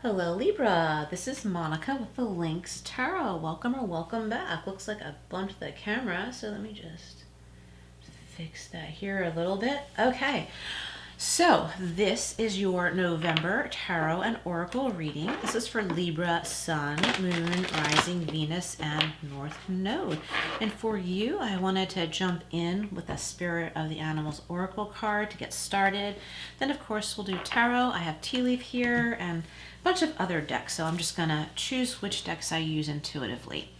Hello Libra, this is Monica with the Lynx Tarot. Welcome or welcome back. Looks like I bumped the camera, so let me just fix that here a little bit. Okay, so this is your November Tarot and Oracle reading. This is for Libra, Sun, Moon, Rising, Venus, and North Node. And for you, I wanted to jump in with the Spirit of the Animals Oracle card to get started. Then, of course, we'll do Tarot. I have Tea Leaf here and a bunch of other decks, so I'm just going to choose which decks I use intuitively.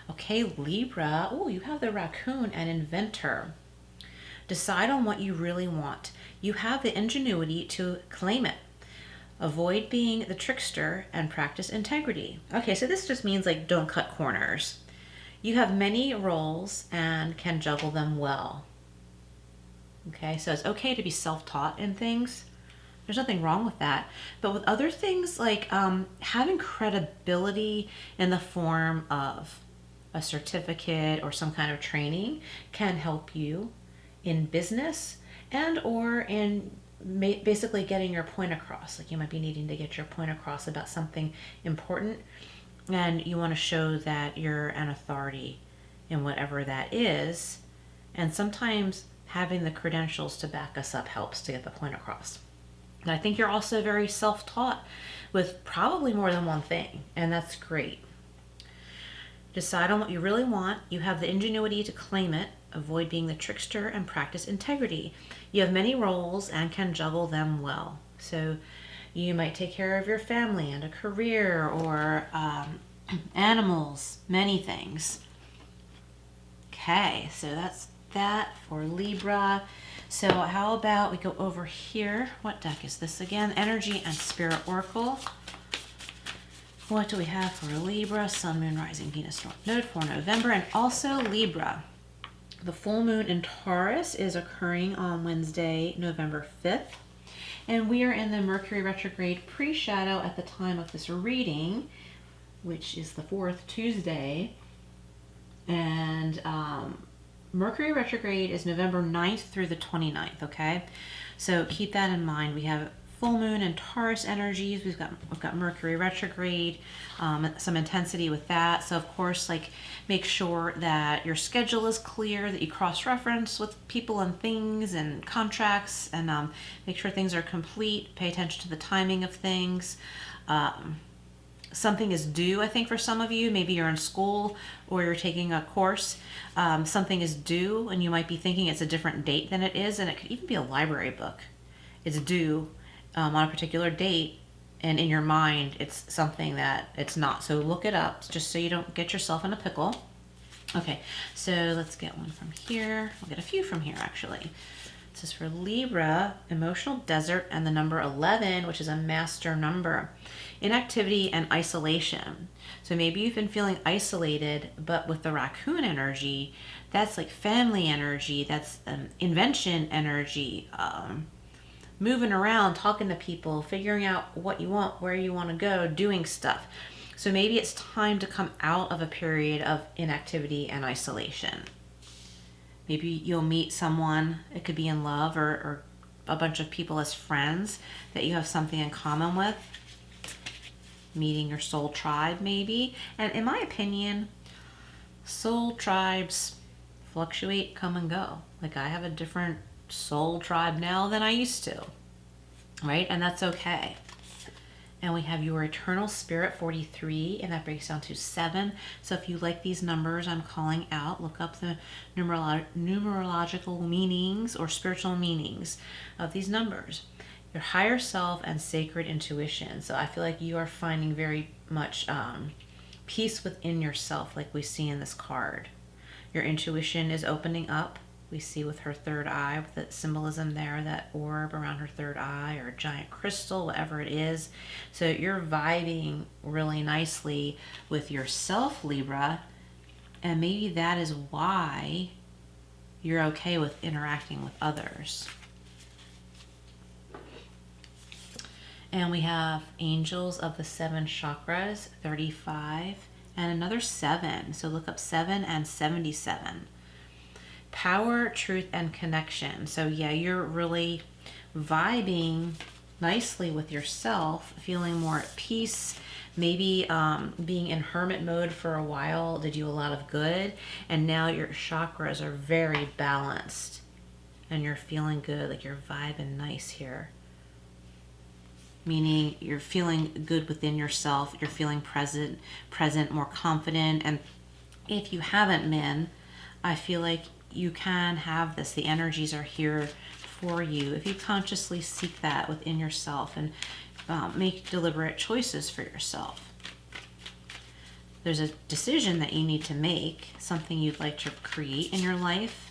Okay, Libra. Oh, you have the Raccoon and Inventor. Decide on what you really want. You have the ingenuity to claim it. Avoid being the trickster and practice integrity. Okay, so this just means like don't cut corners. You have many roles and can juggle them well. Okay, so it's okay to be self-taught in things. There's nothing wrong with that. But with other things like having credibility in the form of a certificate or some kind of training can help you in business and or in basically getting your point across. Like you might be needing to get your point across about something important and you want to show that you're an authority in whatever that is. And sometimes having the credentials to back us up helps to get the point across. And I think you're also very self-taught with probably more than one thing, and that's great. Decide on what you really want. You have the ingenuity to claim it. Avoid being the trickster and practice integrity. You have many roles and can juggle them well. So you might take care of your family and a career or animals, many things. Okay, so that's that for Libra. So how about we go over here? What deck is this again? Energy and Spirit Oracle. What do we have for Libra? Sun, Moon, Rising, Venus, North Node for November. And also Libra. The full moon in Taurus is occurring on Wednesday, November 5th. And we are in the Mercury retrograde pre-shadow at the time of this reading, which is the 4th Tuesday. And Mercury retrograde is November 9th through the 29th, okay? So keep that in mind. We have full moon and Taurus energies. We've got Mercury retrograde, some intensity with that. So of course, like make sure that your schedule is clear, that you cross-reference with people and things and contracts, and make sure things are complete. Pay attention to the timing of things. Something is due, I think, for some of you. Maybe you're in school or you're taking a course. Something is due, and you might be thinking it's a different date than it is, and it could even be a library book. It's due on a particular date, and in your mind it's something that it's not. So look it up just so you don't get yourself in a pickle. Okay, so let's get one from here. We'll get a few from here actually. This is for Libra, emotional desert, and the number 11, which is a master number. Inactivity and isolation. So maybe you've been feeling isolated, but with the raccoon energy, that's like family energy, that's invention energy, moving around, talking to people, figuring out what you want, where you want to go, doing stuff. So maybe it's time to come out of a period of inactivity and isolation. Maybe you'll meet someone, it could be in love or a bunch of people as friends that you have something in common with. Meeting your soul tribe maybe. And in my opinion, soul tribes fluctuate, come and go. Like I have a different soul tribe now than I used to, right? And that's okay. And we have your eternal spirit 43, and that breaks down to 7. So if you like these numbers I'm calling out, look up the numerological meanings or spiritual meanings of these numbers. Your higher self and sacred intuition. So I feel like you are finding very much peace within yourself, like we see in this card. Your intuition is opening up. We see with her third eye, with the symbolism there, that orb around her third eye or a giant crystal, whatever it is. So you're vibing really nicely with yourself, Libra, and maybe that is why you're okay with interacting with others. And we have angels of the 7 chakras, 35, and another 7. So look up 7 and 77. Power, truth, and connection. So yeah, you're really vibing nicely with yourself, feeling more at peace. Maybe being in hermit mode for a while did you a lot of good, and now your chakras are very balanced and you're feeling good, like you're vibing nice here. Meaning you're feeling good within yourself, you're feeling present, more confident. And if you haven't been, I feel like you can have this. The energies are here for you if you consciously seek that within yourself and make deliberate choices for yourself. There's a decision that you need to make, something you'd like to create in your life.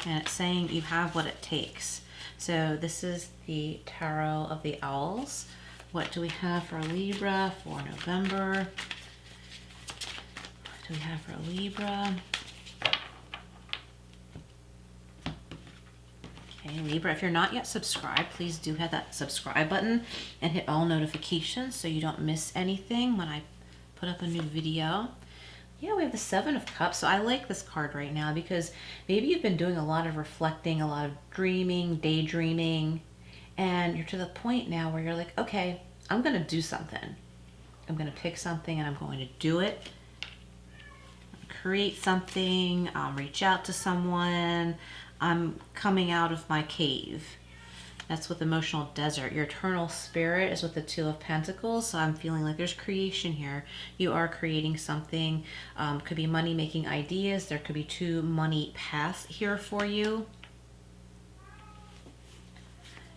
And it's saying you have what it takes. So this is the Tarot of the Owls. What do we have for Libra for November? What do we have for Libra? Okay, Libra, if you're not yet subscribed, please do hit that subscribe button and hit all notifications so you don't miss anything when I put up a new video. Yeah, we have the Seven of Cups. So I like this card right now because maybe you've been doing a lot of reflecting, a lot of dreaming, daydreaming, and you're to the point now where you're like, okay, I'm going to do something. I'm going to pick something and I'm going to do it. Create something, reach out to someone. I'm coming out of my cave. That's with Emotional Desert. Your eternal spirit is with the Two of Pentacles. So I'm feeling like there's creation here. You are creating something. Could be money-making ideas. There could be two money paths here for you.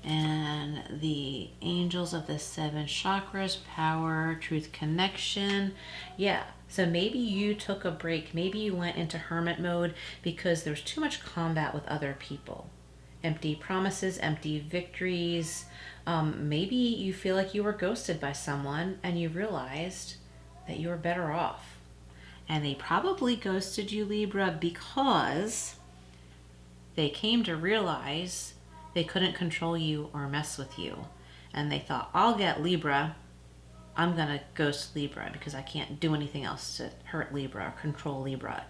And the angels of the seven chakras, power, truth, connection. Yeah. So maybe you took a break. Maybe you went into hermit mode because there was too much combat with other people. Empty promises, empty victories. Maybe you feel like you were ghosted by someone and you realized that you were better off. And they probably ghosted you, Libra, because they came to realize they couldn't control you or mess with you. And they thought, I'll get Libra. I'm going to ghost Libra because I can't do anything else to hurt Libra or control Libra.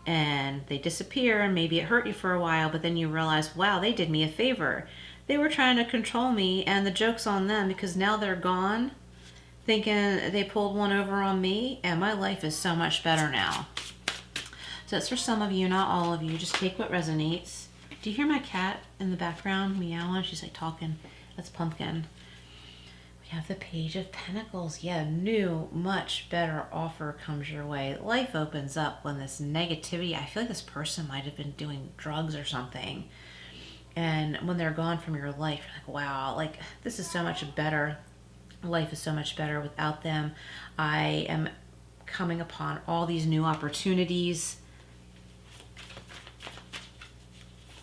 And they disappear, and maybe it hurt you for a while, but then you realize, wow, they did me a favor. They were trying to control me, and the joke's on them because now they're gone, thinking they pulled one over on me, and my life is so much better now. So that's for some of you, not all of you. Just take what resonates. Do you hear my cat in the background meowing? She's like talking. That's Pumpkin. We have the Page of Pentacles. Yeah, new, much better offer comes your way. Life opens up when this negativity, I feel like this person might have been doing drugs or something. And when they're gone from your life, you're like, wow, like this is so much better. Life is so much better without them. I am coming upon all these new opportunities,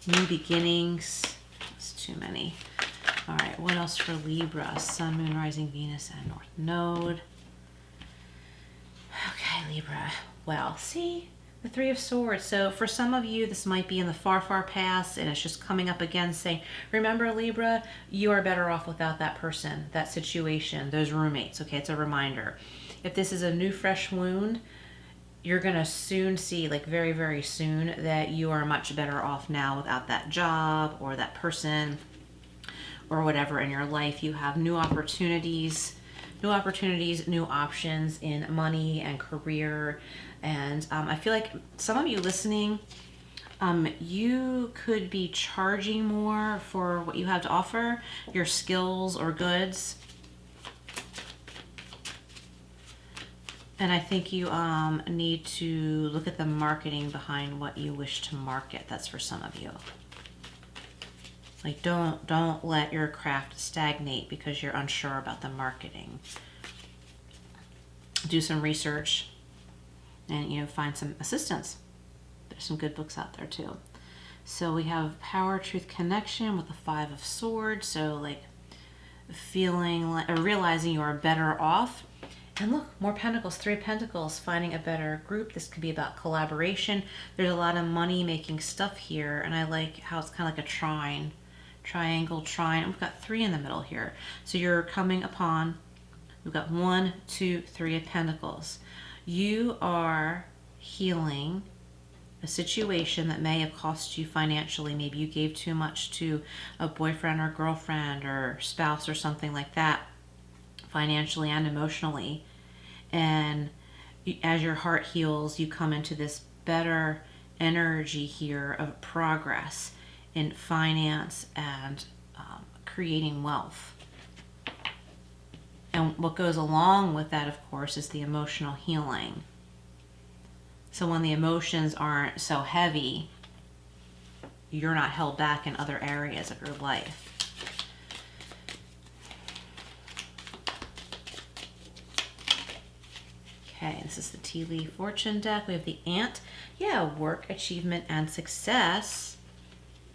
new beginnings. It's too many. All right, what else for Libra? Sun, Moon, Rising, Venus, and North Node. Okay, Libra. Well, see, the Three of Swords. So for some of you, this might be in the far, far past, and it's just coming up again saying, remember, Libra, you are better off without that person, that situation, those roommates. Okay, it's a reminder. If this is a new, fresh wound, you're going to soon see, like very, very soon, that you are much better off now without that job or that person or whatever in your life. You have new opportunities, new options in money and career. And I feel like some of you listening, you could be charging more for what you have to offer, your skills or goods. And I think you need to look at the marketing behind what you wish to market. That's for some of you. Like don't let your craft stagnate because you're unsure about the marketing. Do some research and find some assistance. There's some good books out there too. So we have power, truth, connection with the Five of Swords. So like feeling like or realizing you are better off. And look, more Pentacles, Three of Pentacles, finding a better group. This could be about collaboration. There's a lot of money-making stuff here, and I like how it's kind of like a triangle, trine. We've got three in the middle here. So you're coming upon, we've got 1, 2, 3 of Pentacles. You are healing a situation that may have cost you financially. Maybe you gave too much to a boyfriend or girlfriend or spouse or something like that, financially and emotionally. And as your heart heals, you come into this better energy here of progress in finance and creating wealth. And what goes along with that, of course, is the emotional healing. So when the emotions aren't so heavy, you're not held back in other areas of your life. Okay, this is the Tea Leaf Fortune deck. We have the Ant. Yeah, work, achievement, and success.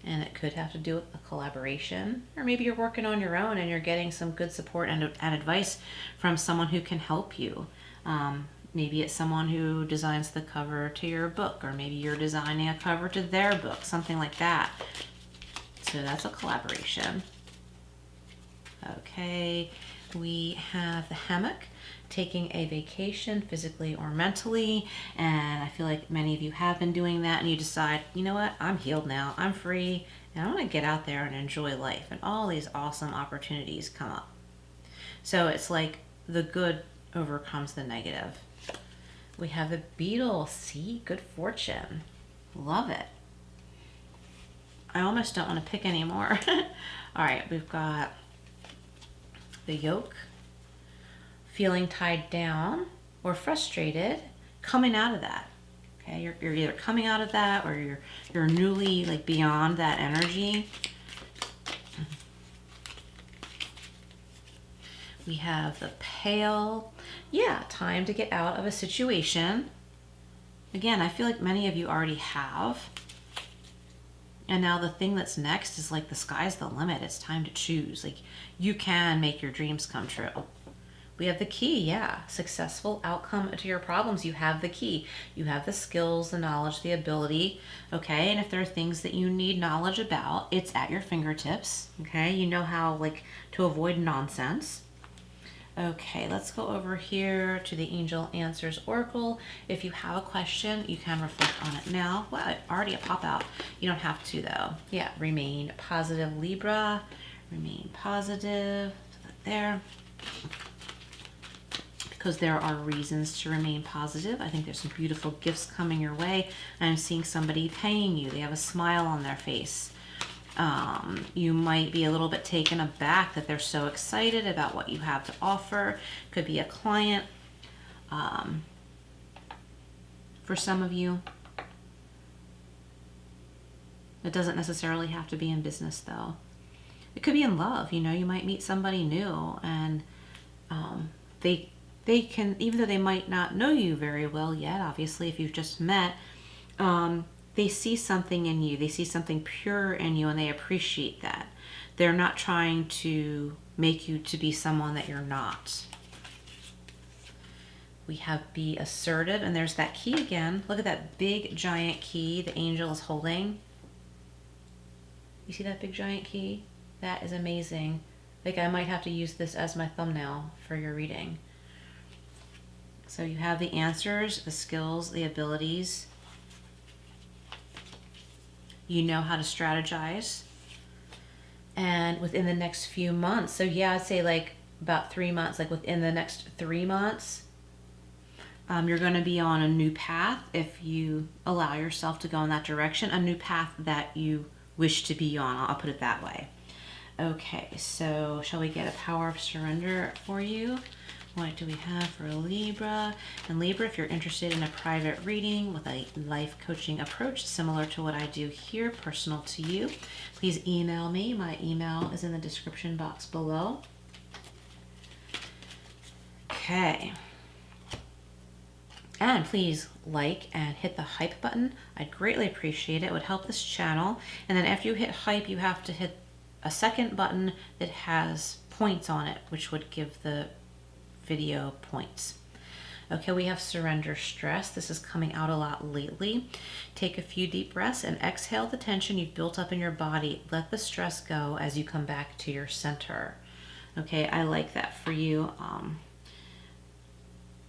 And it could have to do with a collaboration. Or maybe you're working on your own and you're getting some good support and advice from someone who can help you. Maybe it's someone who designs the cover to your book, or maybe you're designing a cover to their book, something like that. So that's a collaboration. Okay, we have the Hammock, taking a vacation physically or mentally. And I feel like many of you have been doing that, and you decide, you know what, I'm healed now, I'm free, and I want to get out there and enjoy life. And all these awesome opportunities come up. So it's like the good overcomes the negative. We have the Beetle. See, good fortune. Love it. I almost don't want to pick anymore. All right, we've got the Yoke, feeling tied down or frustrated, coming out of that. Okay, you're either coming out of that, or you're newly like beyond that energy. We have the Pale. Yeah, time to get out of a situation. Again, I feel like many of you already have. And now the thing that's next is like the sky's the limit. It's time to choose. Like, you can make your dreams come true. We have the Key. Yeah, successful outcome to your problems. You have the key. You have the skills, the knowledge, the ability. Okay, and if there are things that you need knowledge about, it's at your fingertips. Okay, you know how like to avoid nonsense. Okay, let's go over here to the Angel Answers Oracle. If you have a question, you can reflect on it now. Well, already a pop out. You don't have to though. Yeah, remain positive, Libra. Remain positive. Put that there. Because there are reasons to remain positive. I think there's some beautiful gifts coming your way. I'm seeing somebody paying you. They have a smile on their face. You might be a little bit taken aback that they're so excited about what you have to offer. Could be a client. For some of you, it doesn't necessarily have to be in business though. It could be in love. You know, you might meet somebody new, and they can, even though they might not know you very well yet, obviously if you've just met, they see something in you. They see something pure in you, and they appreciate that. They're not trying to make you to be someone that you're not. We have be assertive, and there's that key again. Look at that big giant key the angel is holding. You see that big giant key? That is amazing. Like, I might have to use this as my thumbnail for your reading. So you have the answers, the skills, the abilities. You know how to strategize. And within the next few months, so yeah, I'd say like about 3 months, like within the next 3 months, you're going to be on a new path if you allow yourself to go in that direction, a new path that you wish to be on. I'll put it that way. Okay, so shall we get a power of surrender for you? What do we have for Libra? And Libra, if you're interested in a private reading with a life coaching approach similar to what I do here, personal to you, please email me. My email is in the description box below. Okay. And please like and hit the hype button. I'd greatly appreciate it. It would help this channel. And then after you hit hype, you have to hit a second button that has points on it, which would give the video points. Okay, we have surrender stress. This is coming out a lot lately. Take a few deep breaths and exhale the tension you've built up in your body. Let the stress go as you come back to your center. Okay, I like that for you.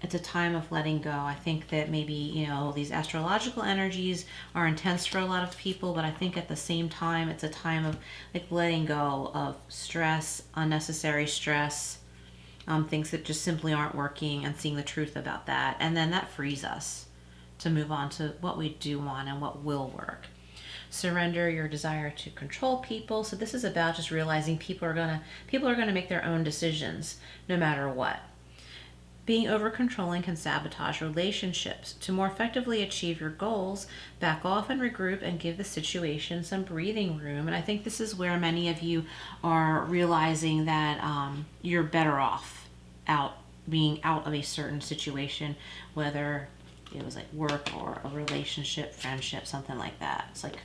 It's a time of letting go. I think that maybe, you know, these astrological energies are intense for a lot of people, but I think at the same time, it's a time of like letting go of stress, unnecessary stress, things that just simply aren't working, and seeing the truth about that. And then that frees us to move on to what we do want and what will work. Surrender your desire to control people. So this is about just realizing people are gonna make their own decisions no matter what. Being over controlling can sabotage relationships. To more effectively achieve your goals, back off and regroup and give the situation some breathing room. And I think this is where many of you are realizing that you're better off being out of a certain situation, whether it was like work or a relationship, friendship, something like that. It's like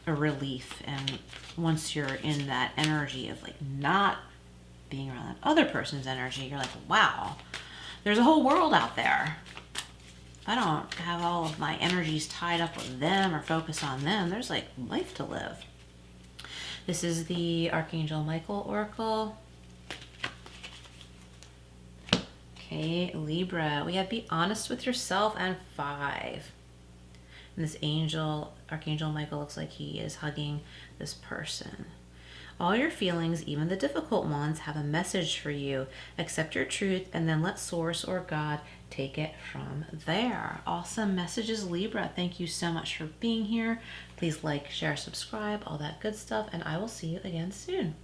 a relief. And once you're in that energy of like not being around that other person's energy, you're like, wow, there's a whole world out there. If I don't have all of my energies tied up with them or focus on them, there's like life to live. This is the Archangel Michael Oracle. Okay, Libra. We have be honest with yourself and 5. And this Archangel Michael, looks like he is hugging this person. All your feelings, even the difficult ones, have a message for you. Accept your truth and then let Source or God take it from there. Awesome messages, Libra. Thank you so much for being here. Please like, share, subscribe, all that good stuff, and I will see you again soon.